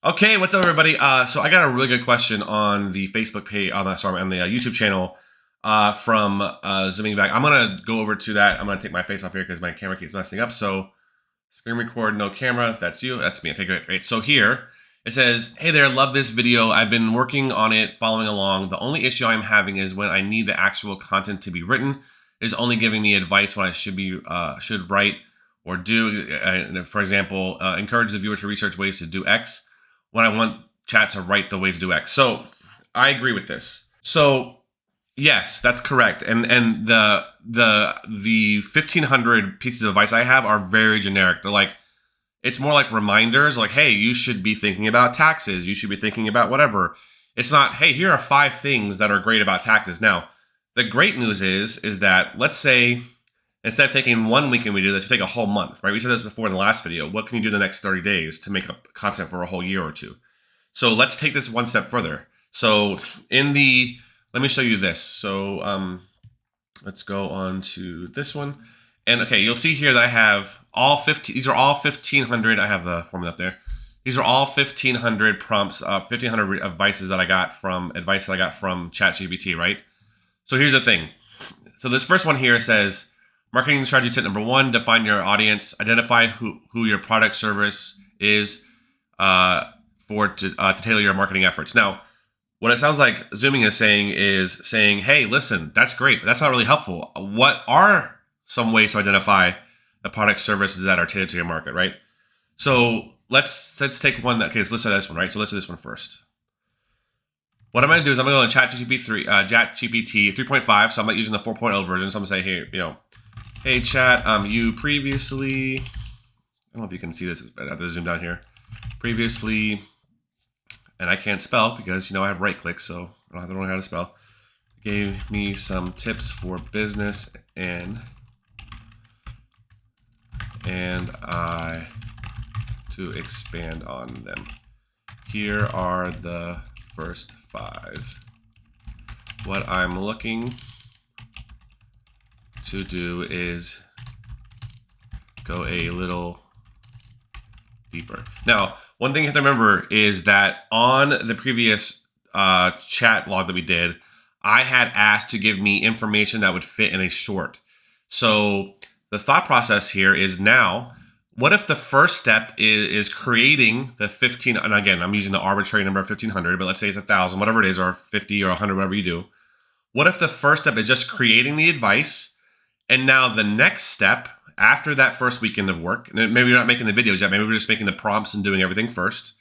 Okay, what's up, everybody? So I got a really good question on the Facebook page, on the YouTube channel from zooming back. I'm gonna go over to that. I'm gonna take my face off here because my camera keeps messing up. So screen record, no camera. That's you. That's me. Okay, great. So here it says, "Hey there, love this video. I've been working on it, following along. The only issue I'm having is when I need the actual content to be written, is only giving me advice what I should write or do. For example, encourage the viewer to research ways to do X when I want chat to write the ways to do X." So I agree with this. So yes, that's correct. And the 1,500 pieces of advice I have are very generic. They're like, it's more like reminders, like, hey, you should be thinking about taxes. You should be thinking about whatever. It's not, hey, here are 5 things that are great about taxes. Now, the great news is that, let's say, instead of taking 1 week and we do this, we take a whole month, right? We said this before in the last video. What can you do the next 30 days to make up content for a whole year or two? So let's take this one step further. So let me show you this. So let's go on to this one. And okay, you'll see here that I have all 15, these are all 1,500, I have the formula up there. These are all 1,500 prompts, 1,500 advice that I got from Chat GPT, right? So here's the thing. So this first one here says, marketing strategy tip number 1, define your audience, identify who your product service is to tailor your marketing efforts. Now, what it sounds like Zooming is saying, hey, listen, that's great, but that's not really helpful. What are some ways to identify the product services that are tailored to your market, right? So let's take one that, okay, so let's do this one, right? So let's do this one first. What I'm going to do is I'm going to go to ChatGPT 3.5. So I'm not using the 4.0 version. So I'm going to say, hey, chat, you previously, I don't know if you can see this, but I have to zoom down here. Previously, and I can't spell because, I have right click, so I don't know how to spell. Gave me some tips for business and I to expand on them. Here are the first 5. What I'm looking to do is go a little deeper. Now, one thing you have to remember is that on the previous chat log that we did, I had asked to give me information that would fit in a short. So the thought process here is now, what if the first step is creating the 15, and again, I'm using the arbitrary number of 1,500, but let's say it's 1,000, whatever it is, or 50 or 100, whatever you do. What if the first step is just creating the advice, and now the next step, after that first weekend of work, and maybe we're not making the videos yet, maybe we're just making the prompts and doing everything first.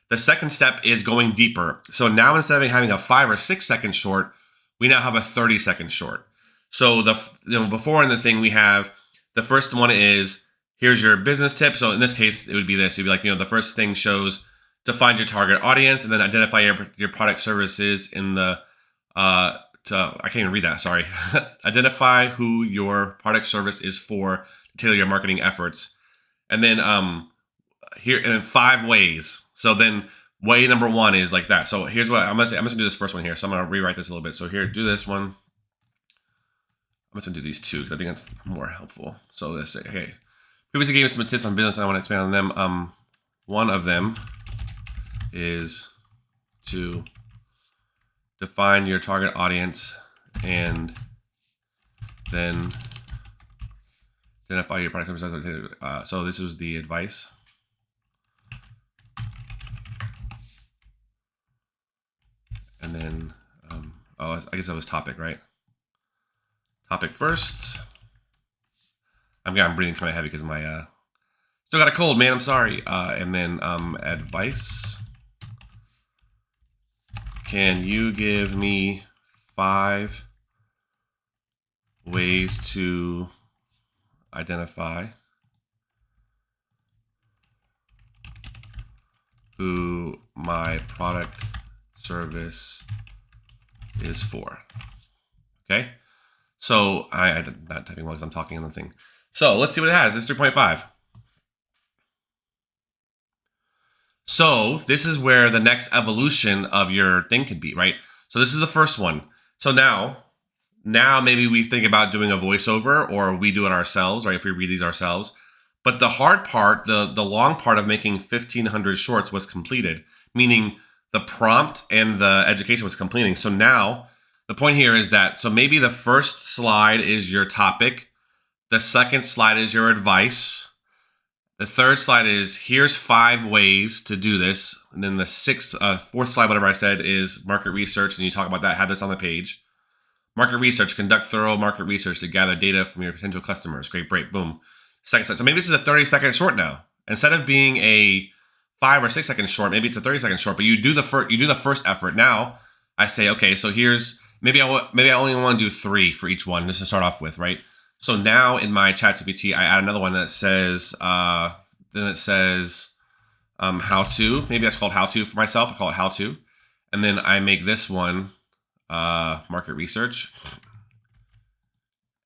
The second step is going deeper. So now instead of having a 5 or 6 second short, we now have a 30-second short. So before in the thing we have, the first one is, here's your business tip. So in this case, it would be this. It'd be like, the first thing shows to find your target audience and then identify your product services in the, I can't even read that, sorry. Identify who your product service is for to tailor your marketing efforts. And then here, in 5 ways. So then way number 1 is like that. So here's what I'm gonna say. I'm just gonna do this first one here. So I'm gonna rewrite this a little bit. So here, do this one. I'm just gonna do these 2 because I think that's more helpful. So let's say, hey, previously gave me some tips on business and I want to expand on them. One of them is to define your target audience and then identify your product services. So this was the advice. And then, I guess that was topic, right? Topic first. I'm breathing kind of heavy because my still got a cold, man. I'm sorry. And then advice. Can you give me 5 ways to identify who my product service is for? Okay. So I'm not typing well because I'm talking on the thing. So let's see what it has. It's 3.5. So this is where the next evolution of your thing could be, right? So this is the first one. So now maybe we think about doing a voiceover or we do it ourselves, right? If we read these ourselves. But the hard part, the long part of making 1,500 shorts was completed, meaning the prompt and the education was completing. So now the point here is that, so maybe the first slide is your topic. The second slide is your advice. The third slide is here's 5 ways to do this. And then the fourth slide, whatever I said, is market research. And you talk about that, have this on the page. Market research, conduct thorough market research to gather data from your potential customers. Great break, boom. Second slide. So maybe this is a 30-second short now. Instead of being a 5 or 6 second short, maybe it's a 30-second short, but you do the first effort. Now I say, okay, so here's, maybe I only want to do 3 for each one just to start off with, right? So now in my Chat GPT, I add another one that says, how to. Maybe that's called how to for myself. I call it how to. And then I make this one market research.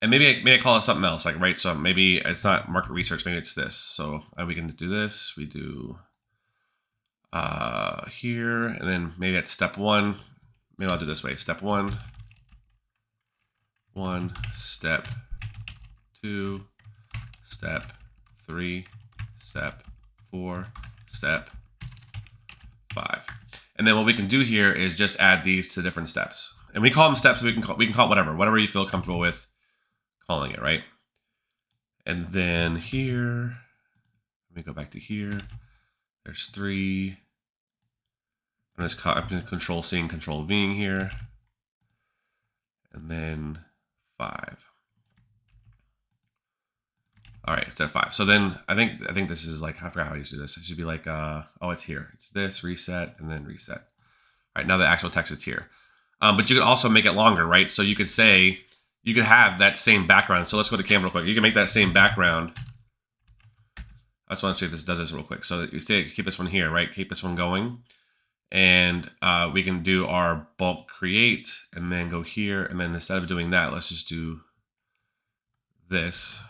And maybe I call it something else, like, right? So maybe it's not market research, maybe it's this. So we can do this. We do here, and then maybe that's step 1. Maybe I'll do this way. Step 1, step 2, step 3, step 4, step 5. And then what we can do here is just add these to different steps. And we call them steps. We can call it whatever you feel comfortable with calling it, right? And then here, let me go back to here. There's 3. I'm just control C and control V here. And then 5. All right, step 5. So then I think this is like, I forgot how I used to do this. It should be like, oh, it's here. It's this, reset, and then reset. All right, now the actual text is here. But you could also make it longer, right? So you could say, you could have that same background. So let's go to Canva real quick. You can make that same background. I just want to see if this does this real quick. So you say, keep this one here, right? Keep this one going. And we can do our bulk create and then go here. And then instead of doing that, let's just do this.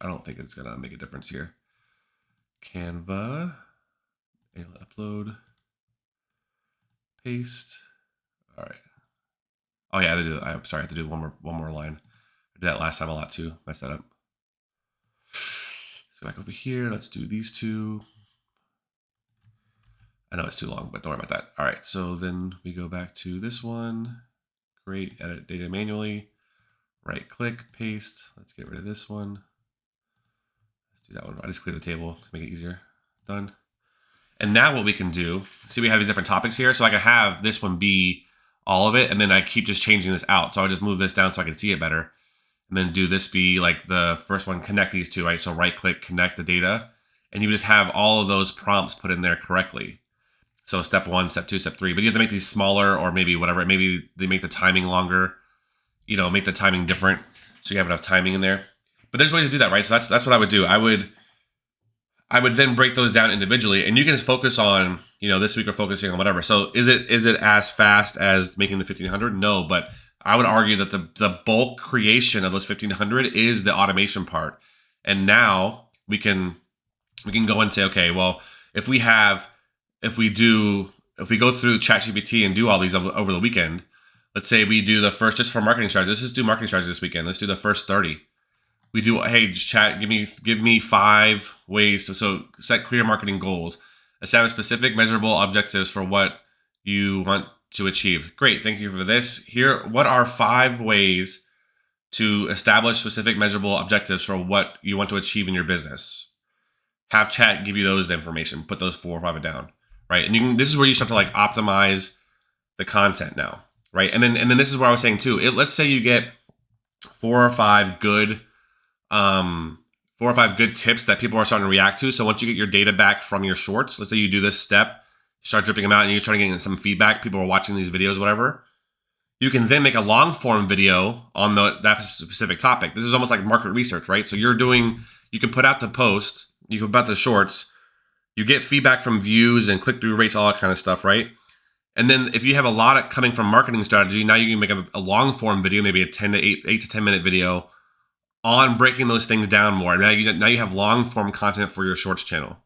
I don't think it's going to make a difference here. Canva, upload, paste. All right. Oh yeah, I'm sorry, I have to do one more line. I did that last time a lot too. Messed that up. So back over here, let's do these 2. I know it's too long, but don't worry about that. All right, so then we go back to this one. Create, edit data manually. Right click, paste. Let's get rid of this one. Let's do that one. I just clear the table to make it easier. Done. And now what we can do, see we have these different topics here. So I can have this one be all of it, and then I keep just changing this out. So I just move this down so I can see it better. And then do this be like the first one, connect these 2, right? So right click, connect the data. And you just have all of those prompts put in there correctly. So step 1, step 2, step 3. But you have to make these smaller, or maybe whatever. Maybe they make the timing longer, make the timing different so you have enough timing in there. But there's ways to do that, right? So that's what I would do. I would then break those down individually, and you can focus on, this week we're focusing on whatever. So is it as fast as making the 1,500? No, but I would argue that the bulk creation of those 1,500 is the automation part. And now we can go and say, okay, well, if we go through Chat GPT and do all these over the weekend, let's say we do the first, just for marketing strategy, let's just do marketing strategy this weekend. Let's do the first 30. We do, hey, chat, give me 5 ways to set clear marketing goals, establish specific measurable objectives for what you want to achieve. Great, thank you for this. Here, what are 5 ways to establish specific measurable objectives for what you want to achieve in your business? Have chat give you those information, put those 4 or 5 down, right? And this is where you start to like optimize the content now, right? And then this is where I was saying too, let's say you get 4 or 5 good tips that people are starting to react to. So once you get your data back from your shorts, let's say you do this step, start dripping them out, and you start getting some feedback, people are watching these videos, whatever, you can then make a long form video on that specific topic. This is almost like market research, right? So you can put out the post, you can put out the shorts, you get feedback from views and click-through rates, all that kind of stuff, right? And then if you have a lot coming from marketing strategy, now you can make a long form video, maybe a 8 to 10 minute video on breaking those things down more. And now you have long form content for your shorts channel.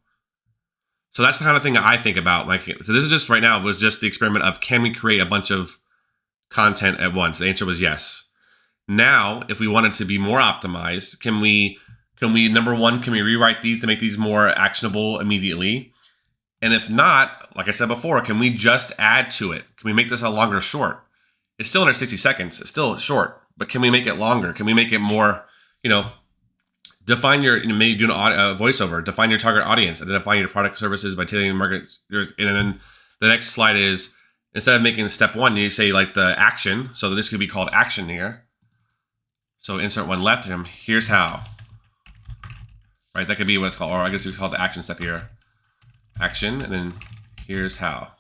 So that's the kind of thing that I think about. So this is just right now was just the experiment of, can we create a bunch of content at once? The answer was yes. Now, if we wanted to be more optimized, can we Can we, number one, can we rewrite these to make these more actionable immediately? And if not, like I said before, can we just add to it? Can we make this a longer short? It's still under 60 seconds. It's still short, but can we make it longer? Can we make it more, define your, maybe do a voiceover, define your target audience, identify your product services by tailoring market. And then the next slide is, instead of making step one, you say like the action. So this could be called action here. So insert one left here. Here's how. Right, that could be what it's called, or I guess it's called the action step here. Action, and then here's how.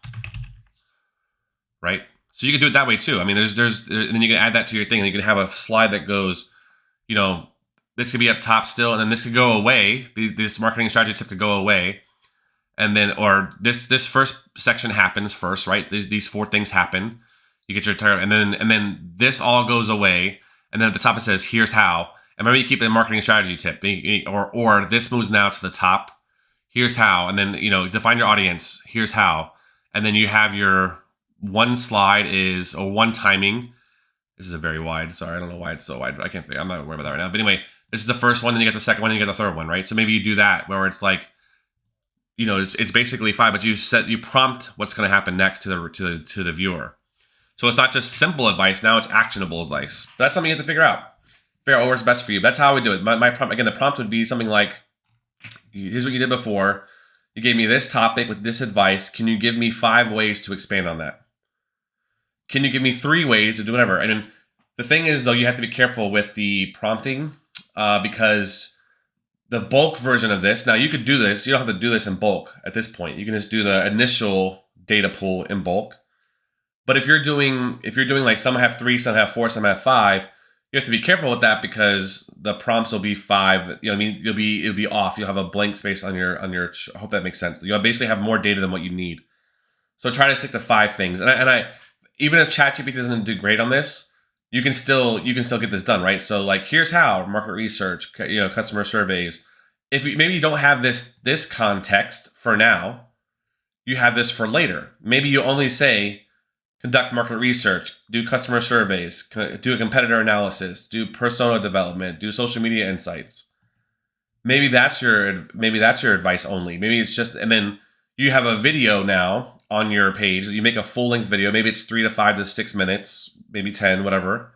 Right? So you can do it that way too. I mean, and then you can add that to your thing, and you can have a slide that goes, this could be up top still, and then this could go away. This marketing strategy tip could go away. And then, or this first section happens first, right? These 4 things happen. You get your target, and then this all goes away. And then at the top it says, here's how. And remember, you keep a marketing strategy tip, or this moves now to the top. Here's how. And then, define your audience. Here's how. And then you have your one slide or one timing. This is a very wide. Sorry, I don't know why it's so wide, but I'm not worried about that right now. But anyway, this is the first one, then you get the second one, and you get the third one, right? So maybe you do that where it's like, it's basically 5, but you prompt what's going to happen next to the viewer. So it's not just simple advice. Now it's actionable advice. That's something you have to figure out. Figure out what works best for you. That's how we do it. My prompt, again, the prompt would be something like, here's what you did before. You gave me this topic with this advice. Can you give me 5 ways to expand on that? Can you give me 3 ways to do whatever? And then the thing is, though, you have to be careful with the prompting because the bulk version of this, now you could do this. You don't have to do this in bulk at this point. You can just do the initial data pool in bulk. But if you're doing like some have 3, some have 4, some have 5, you have to be careful with that because the prompts will be 5. It'll be off. You'll have a blank space on your. I hope that makes sense. You'll basically have more data than what you need. So try to stick to 5 things. And I even if Chat GPT doesn't do great on this, you can still get this done, right? So like, here's how: market research, customer surveys. If maybe you don't have this context for now, you have this for later. Maybe you only say, conduct market research, do customer surveys, do a competitor analysis, do persona development, do social media insights. Maybe that's your advice only. Maybe it's just, and then you have a video now on your page. You make a full-length video. Maybe it's 3 to 5 to 6 minutes, maybe 10, whatever.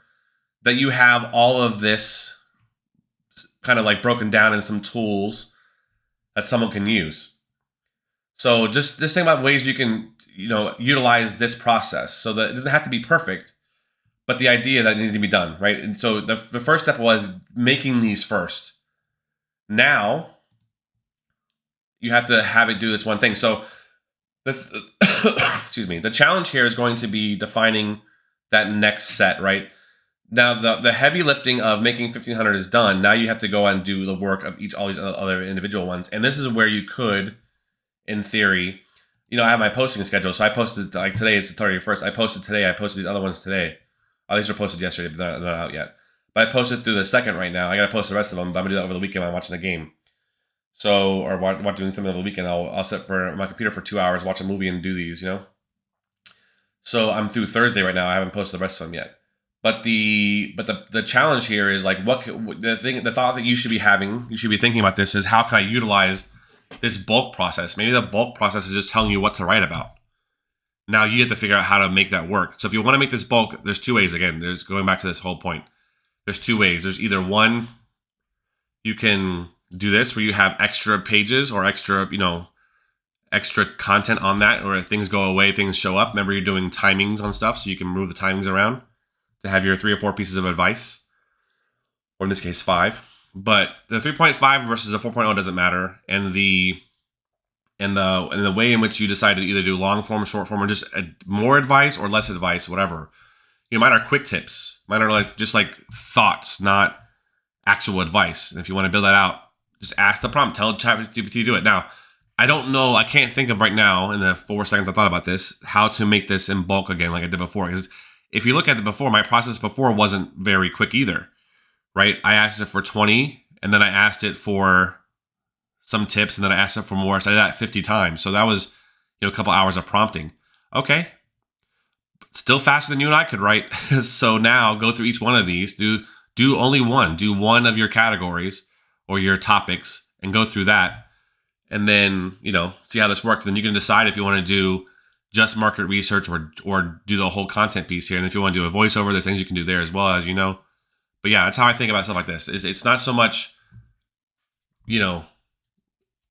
That you have all of this kind of like broken down in some tools that someone can use. So just think about ways you can utilize this process so that it doesn't have to be perfect, but the idea that it needs to be done, right? And so the first step was making these first. Now you have to have it do this one thing. So the challenge here is going to be defining that next set, right? Now the heavy lifting of making 1500 is done. Now you have to go and do the work of all these other individual ones. And this is where you could, in theory, I have my posting schedule. So I posted, like today, it's the 31st. I posted today. I posted these other ones today. These were posted yesterday, but they're not out yet. But I posted through the 2nd right now. I got to post the rest of them, but I'm going to do that over the weekend when I'm watching the game. So, or doing something over the weekend. I'll sit for my computer for 2 hours, watch a movie, and do these, So I'm through Thursday right now. I haven't posted the rest of them yet. But the challenge here is like, the thought that you should be thinking about this is, how can I utilize this bulk process? Maybe the bulk process is just telling you what to write about. Now you have to figure out how to make that work. So if you want to make this bulk, there's 2 ways. Again, there's going back to this whole point. There's 2 ways. There's either one, you can do this where you have extra pages or extra content on that, or if things go away, things show up. Remember, you're doing timings on stuff, so you can move the timings around to have your 3 or 4 pieces of advice, or in this case, 5. But the 3.5 versus the 4.0 doesn't matter, and the way in which you decide to either do long form, short form, or just more advice or less advice, whatever. Mine are quick tips. Mine are just like thoughts, not actual advice. And if you want to build that out, just ask the prompt. Tell Chat GPT to do it. Now, I don't know. I can't think of right now, in the 4 seconds I thought about this, how to make this in bulk again like I did before. Because if you look at it before, my process before wasn't very quick either. Right? I asked it for 20, and then I asked it for some tips, and then I asked it for more. So I did that 50 times. So that was, a couple hours of prompting. Okay. Still faster than you and I could write. So now go through each one of these. Do only one. Do one of your categories, or your topics and go through that, and then, you know, see how this works. Then you can decide if you want to do just market research or do the whole content piece here. And if you want to do a voiceover, there's things you can do there as well, as you know. But yeah, that's how I think about stuff like this. It's not so much, you know,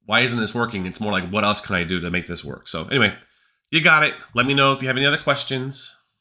why isn't this working? It's more like, what else can I do to make this work? So anyway, you got it. Let me know if you have any other questions.